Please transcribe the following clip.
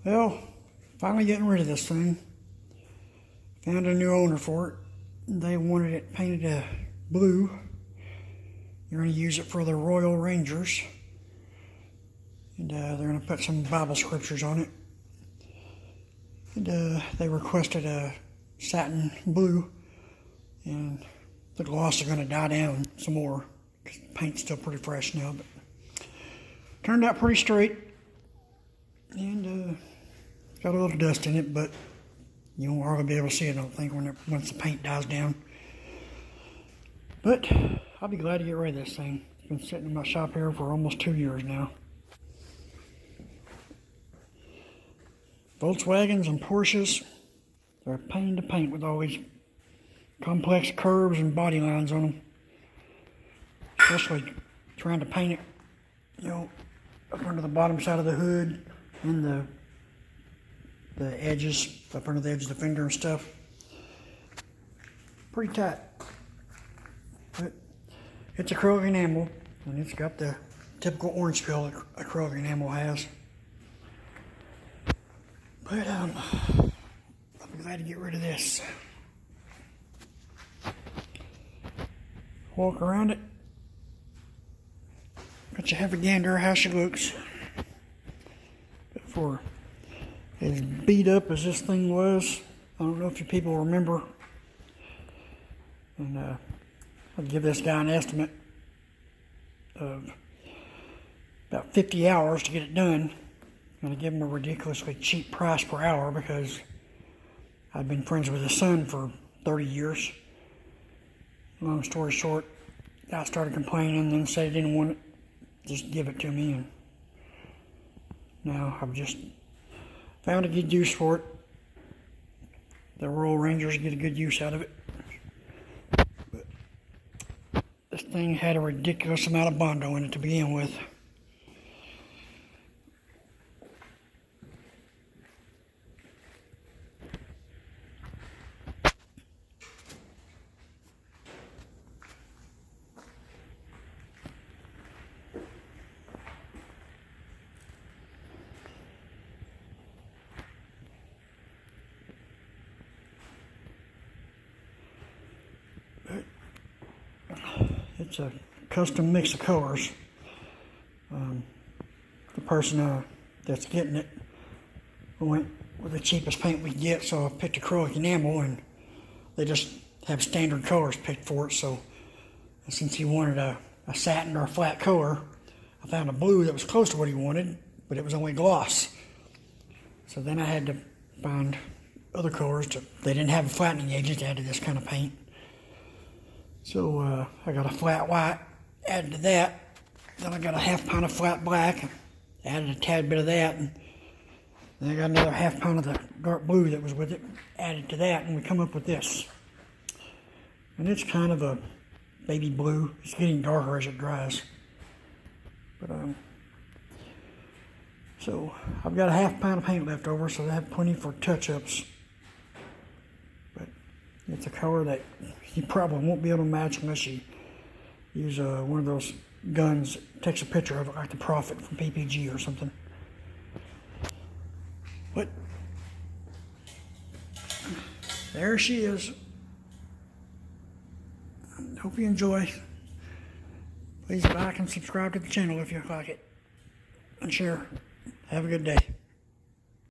Well, finally getting rid of this thing. Found a new owner for it. They wanted it painted blue. They're going to use it for the Royal Rangers. And they're going to put some Bible scriptures on it. And they requested a satin blue. And the gloss is going to die down some more, because the paint's still pretty fresh now. But turned out pretty straight. And got a little dust in it, but you won't hardly be able to see it, I don't think, once the paint dies down. But I'll be glad to get rid of this thing. It's been sitting in my shop here for almost 2 years now. Volkswagens and Porsches, they're a pain to paint with all these complex curves and body lines on them. Especially trying to paint it, you know, up under the bottom side of the hood and the edges, up under the edge of the fender and stuff. Pretty tight. But it's acrylic enamel, and it's got the typical orange peel that acrylic enamel has. But I'll be glad to get rid of this. Walk around it. Let you have a gander how she looks. But for as beat up as this thing was, I don't know if you people remember. And I'll give this guy an estimate of about 50 hours to get it done. I'm going to give him a ridiculously cheap price per hour because I've been friends with his son for 30 years. Long story short, I started complaining and then said he didn't want it. Just give it to me, and now I've just found a good use for it. The Royal Rangers get a good use out of it. But this thing had a ridiculous amount of Bondo in it to begin with. It's a custom mix of colors. The person that's getting it went with the cheapest paint we get, so I picked acrylic enamel, and they just have standard colors picked for it. So since he wanted a satin or a flat color, I found a blue that was close to what he wanted, but it was only gloss. So then I had to find other colors. They didn't have a flattening agent to add to this kind of paint. So I got a flat white, added to that. Then I got a half pound of flat black, added a tad bit of that. And then I got another half pound of the dark blue that was with it, added to that, and we come up with this. And it's kind of a baby blue. It's getting darker as it dries. But so I've got a half pound of paint left over, so I have plenty for touch-ups. But it's a color that you probably won't be able to match unless you use one of those guns that takes a picture of it, like the Prophet from PPG or something. But there she is. Hope you enjoy. Please like and subscribe to the channel if you like it. And share. Have a good day.